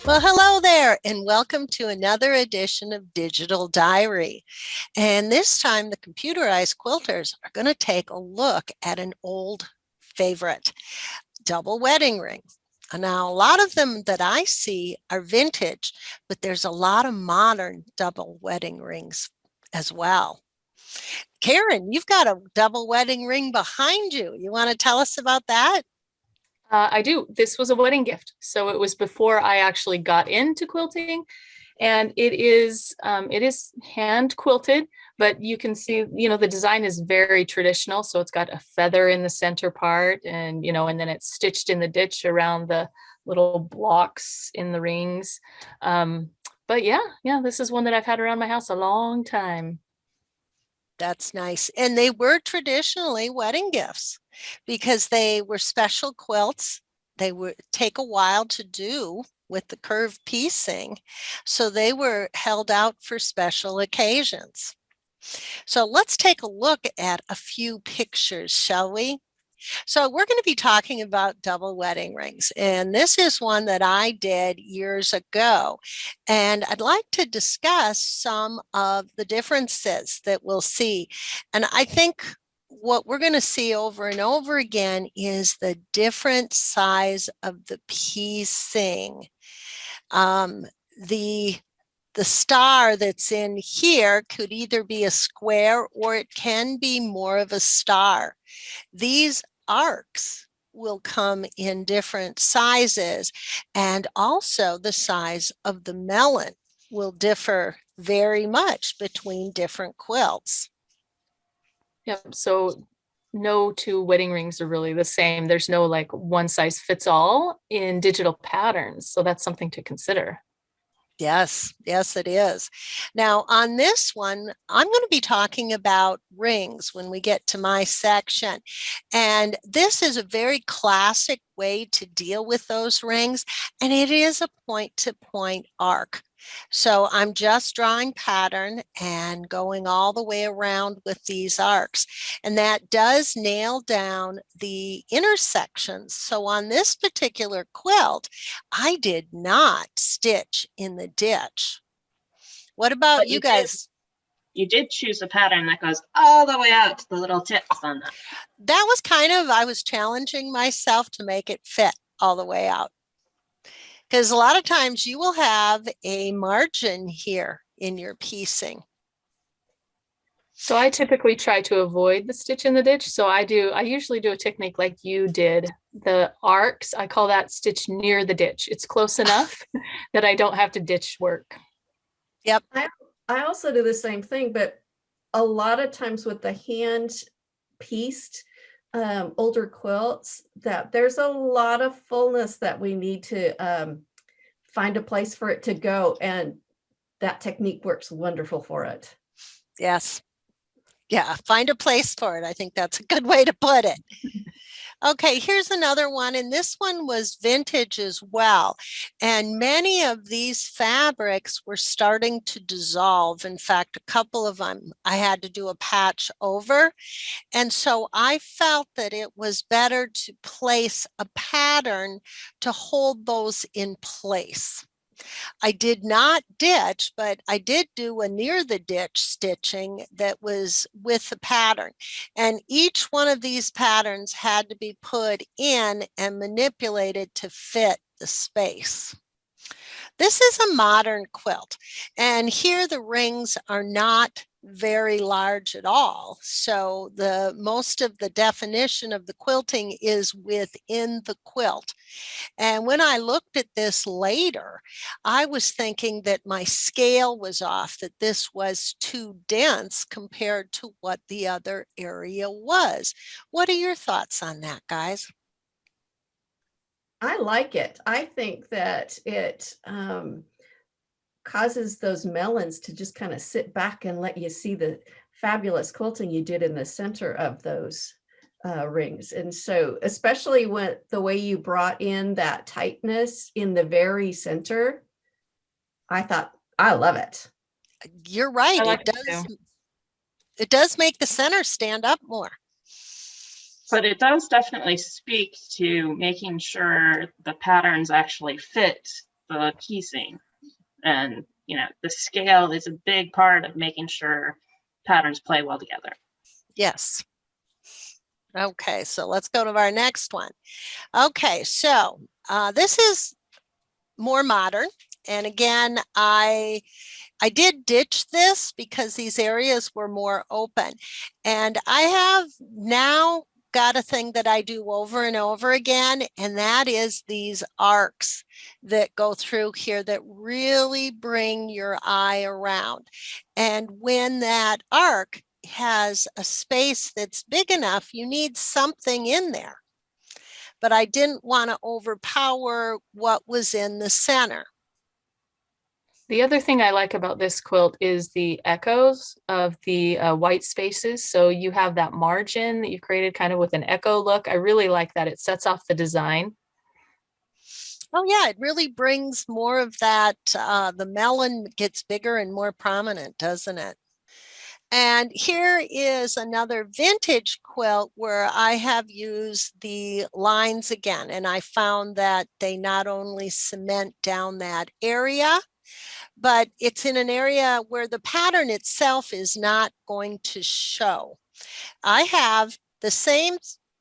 Well, hello there, and welcome to another edition of Digital Diary. And this time, the computerized quilters are going to take a look at an old favorite, double wedding rings. Now, a lot of them that I see are vintage, but there's a lot of modern double wedding rings as well. Karen, you've got a double wedding ring behind you. You want to tell us about that? I do. This was a wedding gift. So it was before I actually got into quilting. And it is hand quilted, but you can see, the design is very traditional. So it's got a feather in the center part and then it's stitched in the ditch around the little blocks in the rings. But yeah, this is one that I've had around my house a long time. That's nice. And they were traditionally wedding gifts because they were special quilts. They would take a while to do with the curved piecing. So they were held out for special occasions. So let's take a look at a few pictures, shall we? So we're going to be talking about double wedding rings, and this is one that I did years ago. And I'd like to discuss some of the differences that we'll see. And I think what we're going to see over and over again is the different size of the piecing. Um, the the star that's in here could either be a square or it can be more of a star. These arcs will come in different sizes, and also the size of the melon will differ very much between different quilts. Yep. So no two wedding rings are really the same. There's no like one size fits all in digital patterns. So that's something to consider. Yes, yes, it is. Now, on this one, I'm going to be talking about rings when we get to my section. And this is a very classic way to deal with those rings, and it is a point-to-point arc. So I'm just drawing pattern and going all the way around with these arcs. And that does nail down the intersections. So on this particular quilt, I did not stitch in the ditch. What about But you guys? you did choose a pattern that goes all the way out to the little tips on that. That was kind of, I was challenging myself to make it fit all the way out. Because a lot of times you will have a margin here in your piecing. So I typically try to avoid the stitch in the ditch. So I usually do a technique like you did. The arcs, I call that stitch near the ditch. It's close enough that I don't have to ditch work. Yep. I also do the same thing, but a lot of times with the hand pieced older quilts, that there's a lot of fullness that we need to find a place for it to go, and that technique works wonderful for it. Yes. Yeah, find a place for it. I think that's a good way to put it. Okay, here's another one, and this one was vintage as well. And many of these fabrics were starting to dissolve. In fact, a couple of them I had to do a patch over. And so I felt that it was better to place a pattern to hold those in place. I did not ditch, but I did do a near the ditch stitching that was with the pattern. And each one of these patterns had to be put in and manipulated to fit the space. This is a modern quilt, and here the rings are not very large at all. So the most of the definition of the quilting is within the quilt. And when I looked at this later, I was thinking that my scale was off, that this was too dense compared to what the other area was. What are your thoughts on that, guys? I like it. I think that it causes those melons to just kind of sit back and let you see the fabulous quilting you did in the center of those rings. And so, especially when the way you brought in that tightness in the very center, I thought, I love it. You're right. I It like it does. too. It does make the center stand up more. But it does definitely speak to making sure the patterns actually fit the piecing. And, you know, the scale is a big part of making sure patterns play well together. Yes. Okay, so let's go to our next one. Okay, so this is more modern. And again, I did ditch this because these areas were more open. And I have now got a thing that I do over and over again, and that is these arcs that go through here that really bring your eye around. And when that arc has a space that's big enough, you need something in there. But I didn't want to overpower what was in the center. The other thing I like about this quilt is the echoes of the white spaces. So you have that margin that you've created kind of with an echo look. I really like that. It sets off the design. Oh yeah, it really brings more of that. The melon gets bigger and more prominent, doesn't it? And here is another vintage quilt where I have used the lines again. And I found that they not only cement down that area, but it's in an area where the pattern itself is not going to show. I have the same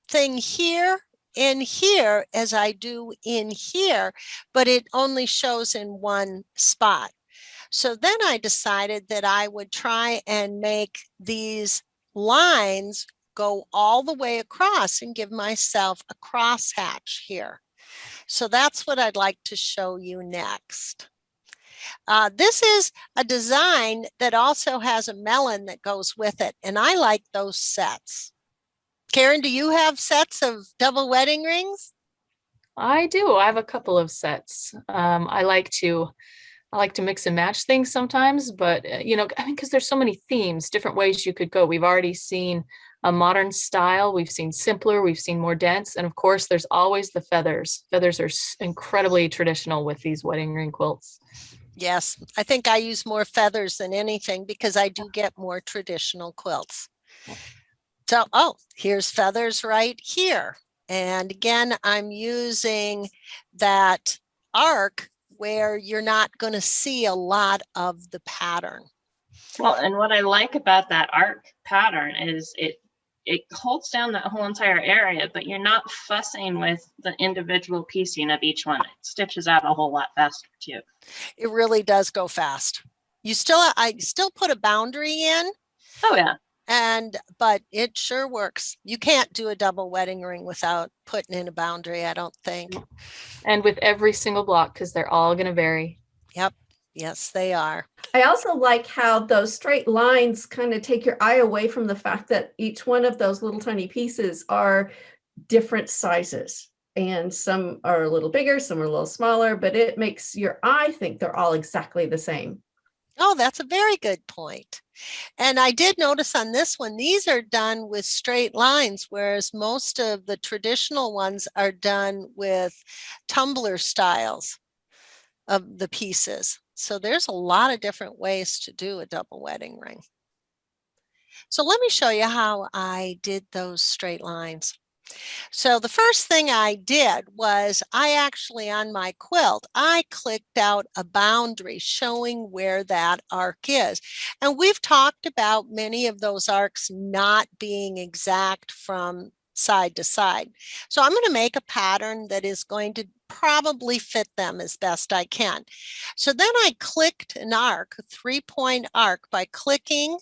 thing here in here as I do in here, but it only shows in one spot. So then I decided that I would try and make these lines go all the way across and give myself a crosshatch here. So that's what I'd like to show you next. This is a design that also has a melon that goes with it, and I like those sets. Karen, do you have sets of double wedding rings? I do. I have a couple of sets. I like to mix and match things sometimes, but you know, I mean, because there's so many themes, different ways you could go. We've already seen a modern style, we've seen simpler, we've seen more dense, and of course, there's always the feathers. Feathers are incredibly traditional with these wedding ring quilts. Yes, I think I use more feathers than anything because I do get more traditional quilts. So, oh, here's feathers right here. And again, I'm using that arc where you're not going to see a lot of the pattern. Well, and what I like about that arc pattern is it holds down that whole entire area, but you're not fussing with the individual piecing of each one. It stitches out a whole lot faster too. It really does go fast. I still put a boundary in. Oh yeah. But it sure works. You can't do a double wedding ring without putting in a boundary, I don't think. And with every single block, because they're all going to vary. Yep. Yes, they are. I also like how those straight lines kind of take your eye away from the fact that each one of those little tiny pieces are different sizes. And some are a little bigger, some are a little smaller, but it makes your eye think they're all exactly the same. Oh, that's a very good point. And I did notice on this one, these are done with straight lines, whereas most of the traditional ones are done with tumbler styles of the pieces. So there's a lot of different ways to do a double wedding ring. So let me show you how I did those straight lines. So the first thing I did was I actually on my quilt, I clicked out a boundary showing where that arc is. And we've talked about many of those arcs not being exact from side to side. So I'm going to make a pattern that is going to probably fit them as best I can. So then I clicked an arc, a 3-point arc, by clicking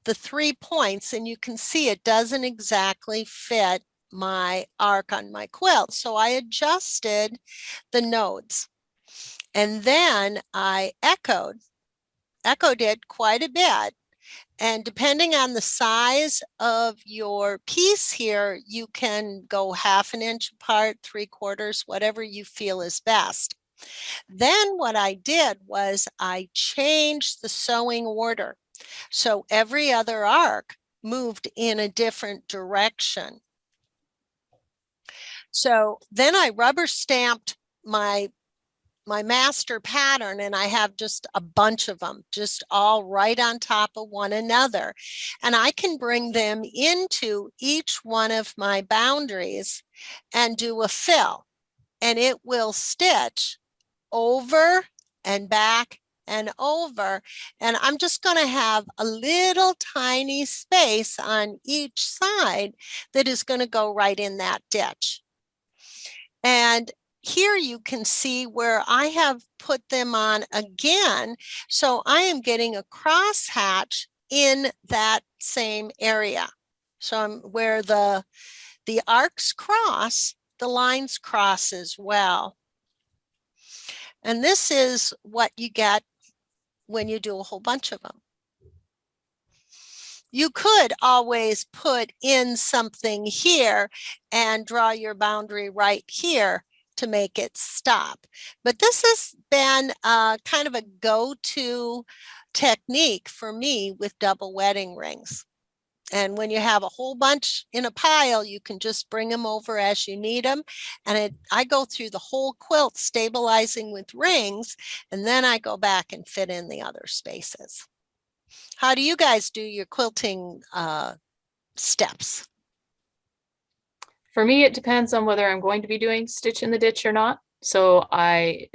the 3 points, and you can see it doesn't exactly fit my arc on my quilt. So I adjusted the nodes, and then I echoed it quite a bit. And depending on the size of your piece here, you can go 1/2 inch apart, 3/4, whatever you feel is best. Then what I did was I changed the sewing order. So every other arc moved in a different direction. So then I rubber stamped my master pattern, and I have just a bunch of them, just all right on top of one another. And I can bring them into each one of my boundaries and do a fill, and it will stitch over and back and over. And I'm just going to have a little tiny space on each side that is going to go right in that ditch. And here you can see where I have put them on again. So I am getting a crosshatch in that same area. So I'm where the arcs cross, the lines cross as well. And this is what you get when you do a whole bunch of them. You could always put in something here and draw your boundary right here to make it stop. But this has been kind of a go-to technique for me with double wedding rings. And when you have a whole bunch in a pile, you can just bring them over as you need them. And I go through the whole quilt stabilizing with rings, and then I go back and fit in the other spaces. How do you guys do your quilting steps? For me, it depends on whether I'm going to be doing stitch in the ditch or not. So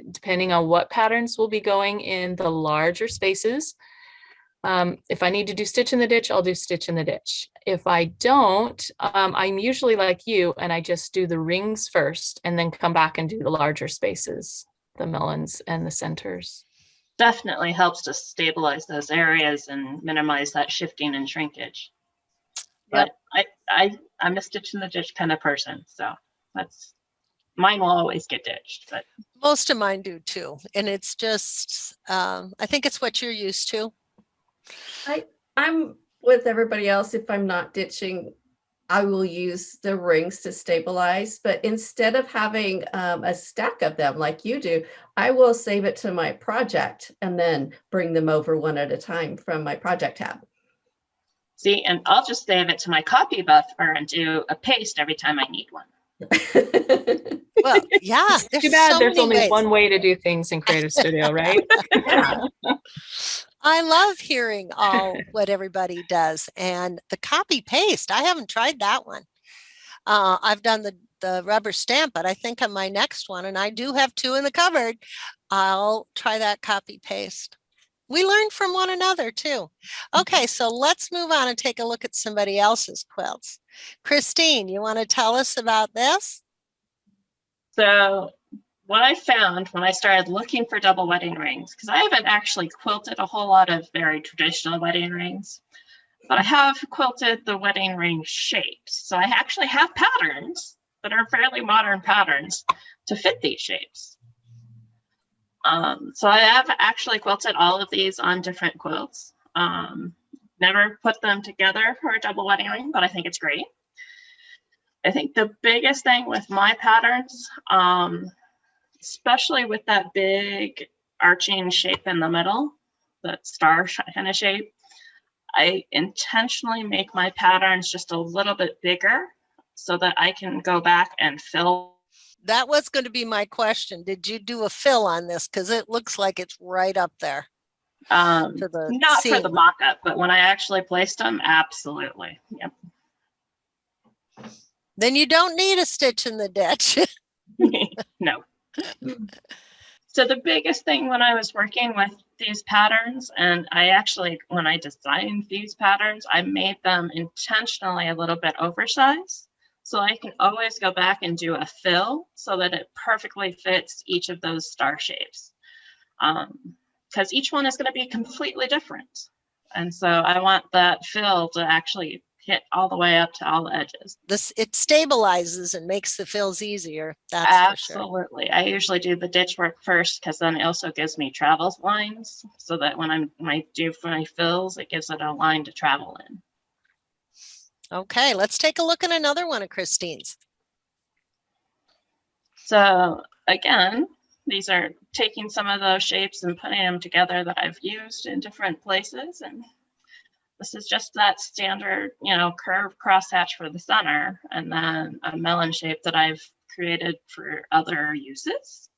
depending on what patterns will be going in the larger spaces, if I need to do stitch in the ditch, I'll do stitch in the ditch. If I don't, I'm usually like you, and I just do the rings first and then come back and do the larger spaces, the melons and the centers. Definitely helps to stabilize those areas and minimize that shifting and shrinkage. But I'm a stitch in the ditch kind of person, so mine will always get ditched. But most of mine do too, and it's just I think it's what you're used to. I'm with everybody else. If I'm not ditching, I will use the rings to stabilize, but instead of having a stack of them like you do, I will save it to my project and then bring them over one at a time from my project tab. See, and I'll just save it to my copy buffer and do a paste every time I need one. Well, yeah, It's too bad there's only one way to do things in Creative Studio, right? Yeah. I love hearing what everybody does, and the copy paste. I haven't tried that one. I've done the rubber stamp, but I think on my next one, and I do have 2 in the cupboard, I'll try that copy paste. We learn from one another too. Okay, so let's move on and take a look at somebody else's quilts. Christine, you want to tell us about this? So what I found when I started looking for double wedding rings, because I haven't actually quilted a whole lot of very traditional wedding rings, but I have quilted the wedding ring shapes. So I actually have patterns that are fairly modern patterns to fit these shapes. So I have actually quilted all of these on different quilts. Never put them together for a double wedding ring, but I think it's great. I think the biggest thing with my patterns, especially with that big arching shape in the middle, that star kind of shape, I intentionally make my patterns just a little bit bigger so that I can go back and fill. That was going to be my question. Did you do a fill on this? Because it looks like it's right up there. Not for the mock-up, but when I actually placed them, absolutely. Yep. Then you don't need a stitch in the ditch. No. So the biggest thing when I was working with these patterns, and I actually, when I designed these patterns, I made them intentionally a little bit oversized. So I can always go back and do a fill so that it perfectly fits each of those star shapes. Because each one is going to be completely different. And so I want that fill to actually hit all the way up to all the edges. It stabilizes and makes the fills easier. That's absolutely. For sure. I usually do the ditch work first because then it also gives me travel lines so that when I do my fills, it gives it a line to travel in. Okay, let's take a look at another one of Christine's. So again, these are taking some of those shapes and putting them together that I've used in different places. And this is just that standard, curved crosshatch for the center, and then a melon shape that I've created for other uses.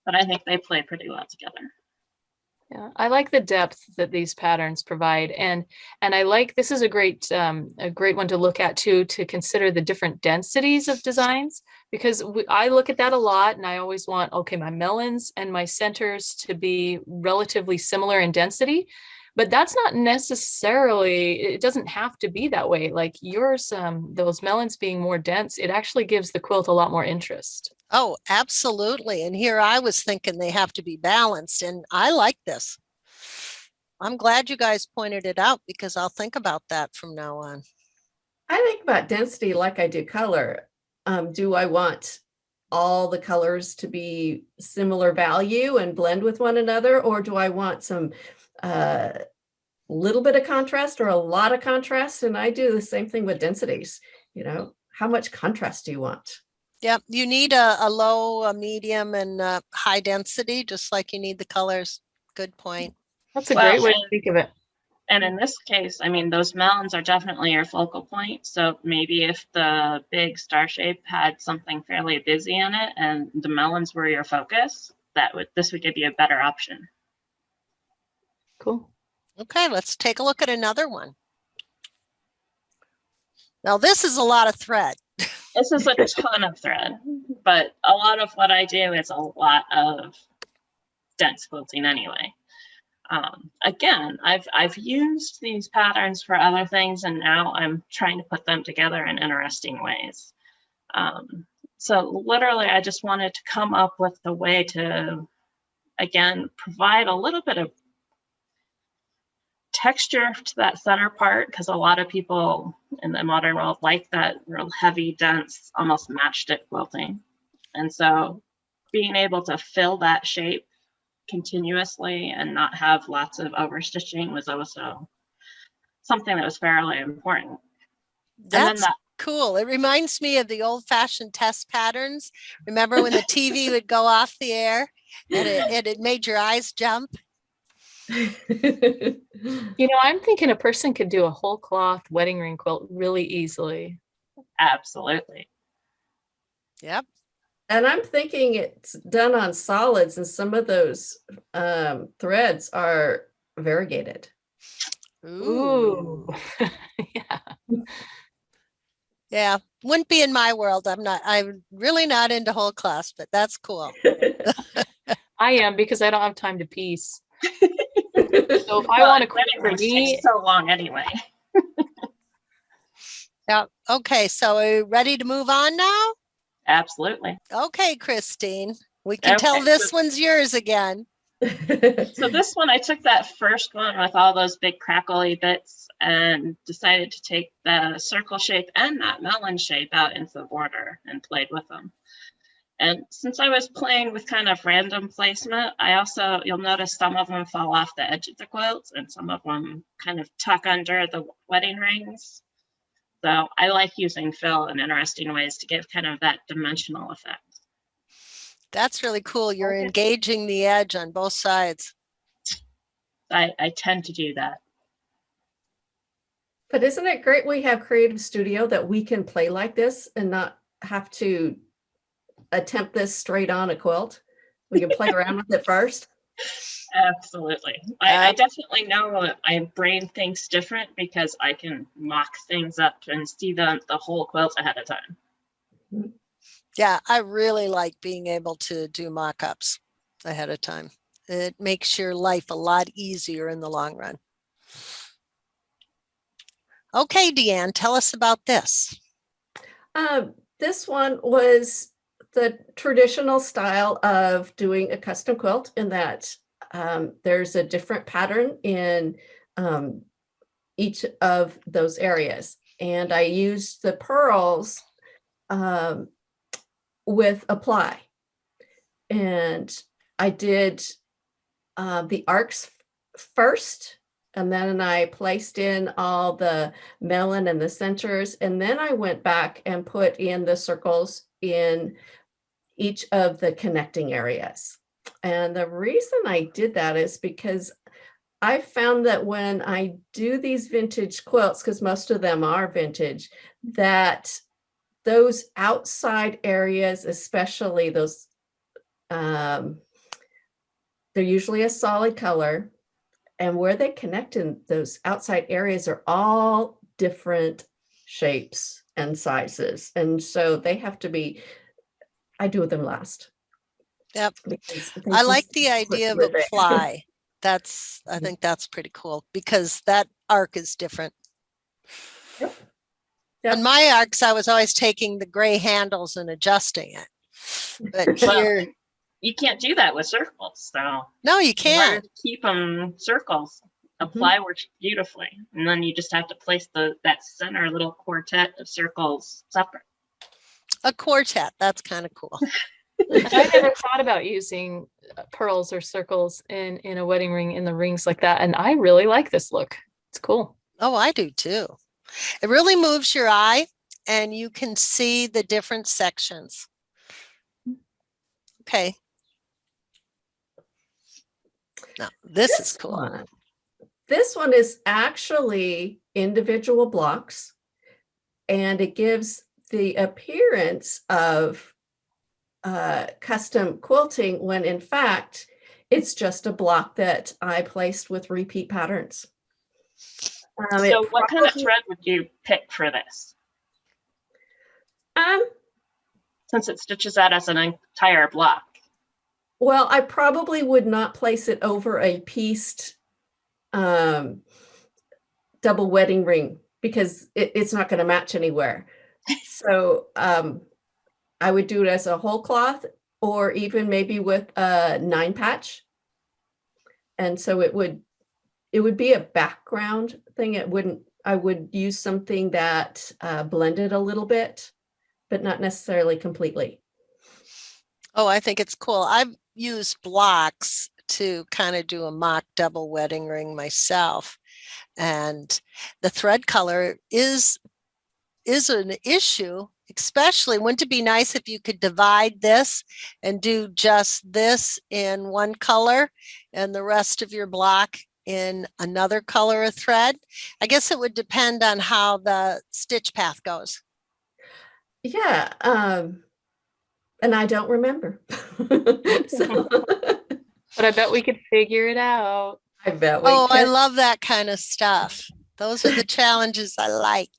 But I think they play pretty well together. Yeah, I like the depth that these patterns provide, and I like, this is a great one to look at too, to consider the different densities of designs, because I look at that a lot, and I always want, okay, my melons and my centers to be relatively similar in density, but that's not necessarily, it doesn't have to be that way. Like yours, those melons being more dense, it actually gives the quilt a lot more interest. Oh, absolutely. And here I was thinking they have to be balanced, and I like this. I'm glad you guys pointed it out because I'll think about that from now on. I think about density like I do color. Do I want all the colors to be similar value and blend with one another, or do I want some little bit of contrast or a lot of contrast? And I do the same thing with densities. How much contrast do you want? Yep, you need a low, a medium, and a high density, just like you need the colors. Good point. That's a Well, great way to think of it. And in this case, I mean, those melons are definitely your focal point. So maybe if the big star shape had something fairly busy in it and the melons were your focus, this would give you a better option. Cool. Okay, let's take a look at another one. Now this is a lot of thread. This is a ton of thread, but a lot of what I do is a lot of dense quilting anyway. Again, I've used these patterns for other things, and now I'm trying to put them together in interesting ways. So literally, I just wanted to come up with a way to, again, provide a little bit of texture to that center part, because a lot of people in the modern world like that real heavy, dense, almost matchstick quilting. And so being able to fill that shape continuously and not have lots of overstitching was also something that was fairly important. That's cool. It reminds me of the old-fashioned test patterns. Remember when the TV would go off the air and it made your eyes jump? I'm thinking a person could do a whole cloth wedding ring quilt really easily. Absolutely. Yep. And I'm thinking it's done on solids, and some of those threads are variegated. Ooh. Yeah. Yeah, wouldn't be in my world. I'm really not into whole cloths, but that's cool. I am, because I don't have time to piece. So if I want to quilt for me, takes so long anyway. Yeah. Okay, so are you ready to move on now? Absolutely. Okay, Christine, we can tell this one's yours again. So this one, I took that first one with all those big crackly bits and decided to take the circle shape and that melon shape out into the border and played with them. And since I was playing with kind of random placement, you'll notice some of them fall off the edge of the quilt and some of them kind of tuck under the wedding rings. So I like using fill in interesting ways to give kind of that dimensional effect. That's really cool. You're engaging the edge on both sides. I tend to do that. But isn't it great we have Creative Studio that we can play like this and not have to attempt this straight on a quilt? We can play around with it first. Absolutely. I definitely know that my brain thinks different because I can mock things up and see the whole quilt ahead of time. Yeah, I really like being able to do mock-ups ahead of time. It makes your life a lot easier in the long run. Okay, Deanne, tell us about this. This one was the traditional style of doing a custom quilt, in that there's a different pattern in each of those areas. And I used the pearls with apply. And I did the arcs first, and then I placed in all the melon and the centers, and then I went back and put in the circles in each of the connecting areas. And the reason I did that is because I found that when I do these vintage quilts, because most of them are vintage, that those outside areas, especially those, there's They're usually a solid color. And where they connect in those outside areas are all different shapes and sizes. And so they have to be, I do them last. Yep. Because they I like just the idea of with it. apply. I think that's pretty cool because that arc is different. Yep. On my arcs, I was always taking the gray handles and adjusting it. But Well, here, you can't do that with circles, so no, you in order can't. to keep them circles, apply works beautifully. And then you just have to place that center little quartet of circles separate. A quartet, that's kind of cool. I never thought about using pearls or circles in a wedding ring in the rings like that. And I really like this look. It's cool. Oh, I do too. It really moves your eye and you can see the different sections. Okay. Now, this is cool. This one is actually individual blocks, and it gives the appearance of custom quilting when in fact it's just a block that I placed with repeat patterns. So what kind of thread would you pick for this? Since it stitches out as an entire block. Well, I probably would not place it over a pieced double wedding ring because it's not going to match anywhere. So I would do it as a whole cloth or even maybe with a 9 patch. And so it would be a background thing. I would use something that blended a little bit, but not necessarily completely. Oh, I think it's cool. I've used blocks to kind of do a mock double wedding ring myself. And the thread color is an issue, especially wouldn't it be nice if you could divide this and do just this in one color and the rest of your block in another color of thread? I guess it would depend on how the stitch path goes. Yeah, and I don't remember. So, But I bet we could figure it out. I bet we Oh, I can. love that kind of stuff. Those are the challenges I like.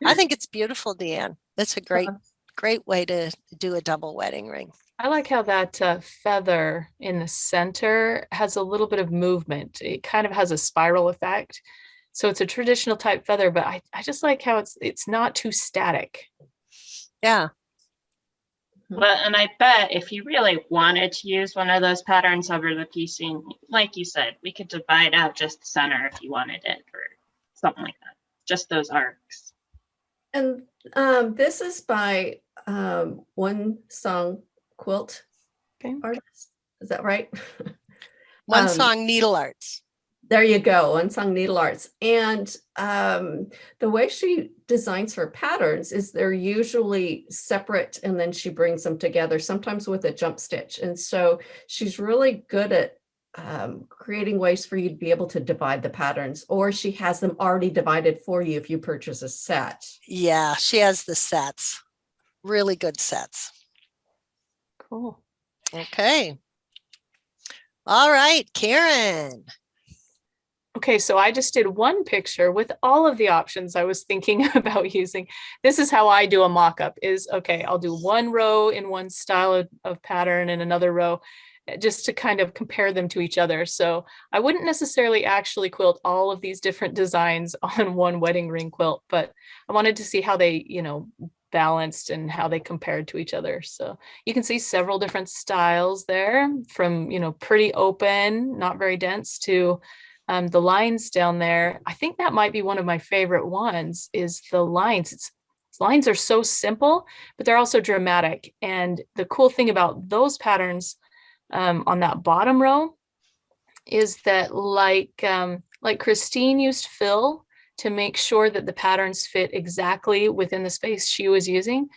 I think it's beautiful, Deanne. That's a great way to do a double wedding ring. I like how that feather in the center has a little bit of movement. It kind of has a spiral effect. So it's a traditional type feather, but I just like how it's not too static. Yeah. Well, and I bet if you really wanted to use one of those patterns over the piecing, like you said, we could divide out just the center if you wanted it or something like that. Just those arcs. And this is by One Song Quilt artist. Is that right? One Song Needle Arts. There you go, One Song Needle Arts. And the way she designs her patterns is they're usually separate and then she brings them together, sometimes with a jump stitch. And so she's really good at creating ways for you to be able to divide the patterns, or she has them already divided for you if you purchase a set. Yeah, she has the sets. Really good sets. Cool. Okay. All right, Karen. Okay, so I just did one picture with all of the options I was thinking about using. This is how I do a mock-up is, okay, I'll do one row in one style of pattern and another row just to kind of compare them to each other. So I wouldn't necessarily actually quilt all of these different designs on one wedding ring quilt, but I wanted to see how they, balanced and how they compared to each other. So you can see several different styles there from, pretty open, not very dense to the lines down there. I think that might be one of my favorite ones is the lines. Lines are so simple, but they're also dramatic. And the cool thing about those patterns on that bottom row is that like Christine used fill to make sure that the patterns fit exactly within the space she was using.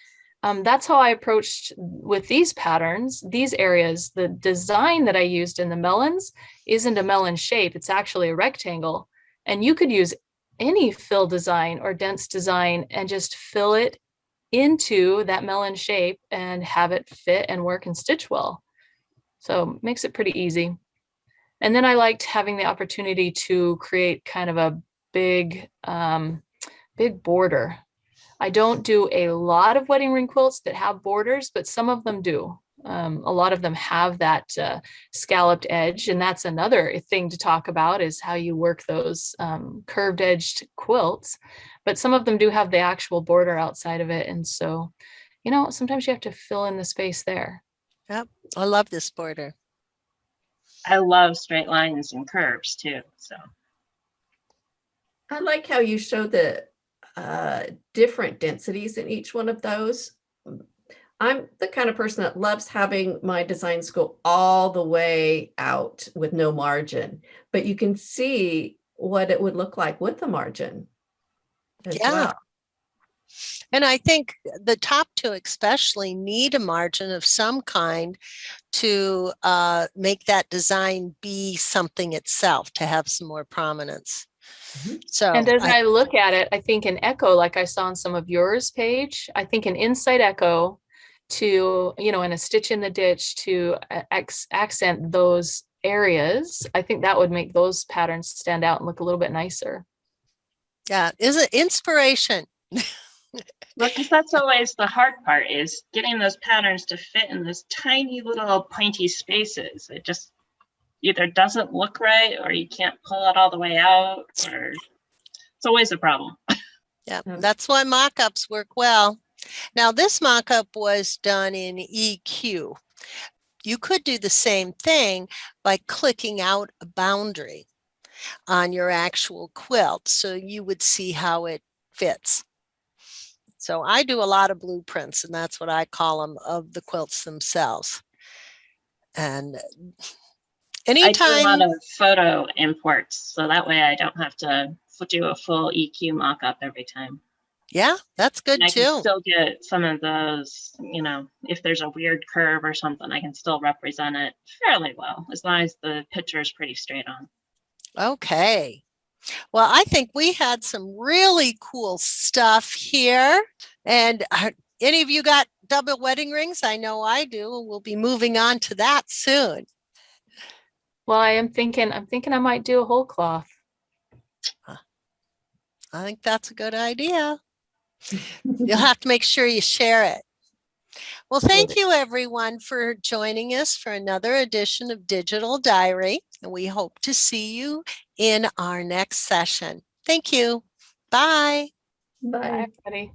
That's how I approached with these patterns, these areas. The design that I used in the melons isn't a melon shape. It's actually a rectangle. And you could use any fill design or dense design and just fill it into that melon shape and have it fit and work and stitch well. So makes it pretty easy. And then I liked having the opportunity to create kind of a big, big border. I don't do a lot of wedding ring quilts that have borders, but some of them do. A lot of them have that scalloped edge, and that's another thing to talk about is how you work those curved edged quilts. But some of them do have the actual border outside of it, and so, you know, sometimes you have to fill in the space there. Yep. I love this border. I love straight lines and curves too. So I like how you show the different densities in each one of those. I'm the kind of person that loves having my designs go all the way out with no margin, but you can see what it would look like with the margin as Yeah. well. And I think the top two especially need a margin of some kind to make that design be something itself, to have some more prominence. Mhm. So And as I look at it, I think an echo, like I saw on some of yours page, I think an inside echo to, you know, and a stitch in the ditch to accent those areas. I think that would make those patterns stand out and look a little bit nicer. yeah, is it inspiration? well, because that's always the hard part is getting those patterns to fit in those tiny little pointy spaces. It just either doesn't look right or you can't pull it all the way out, or it's always a problem. Yeah, Yeah. that's why mock-ups work well. Now this mock-up was done in EQ. You could do the same thing by clicking out a boundary on your actual quilt, so you would see how it fits. So I do a lot of blueprints, and that's what I call them, of the quilts themselves. And I do a anytime, lot of photo imports, so that way I don't have to do a full EQ mock-up every time. yeah, that's good And I can too. still get some of those, you know, if there's a weird curve or something, I can still represent it fairly well, as long as the picture is pretty straight on. Okay. Well, I think we had some really cool stuff here. And any of you got double wedding rings? I know I do. We'll be moving on to that soon. Well, I'm thinking I might do a whole cloth. I think that's a good idea. You'll have to make sure you share it. Well, thank you everyone for joining us for another edition of Digital Diary. And we hope to see you in our next session. Thank you. Bye. Bye. Bye, everybody.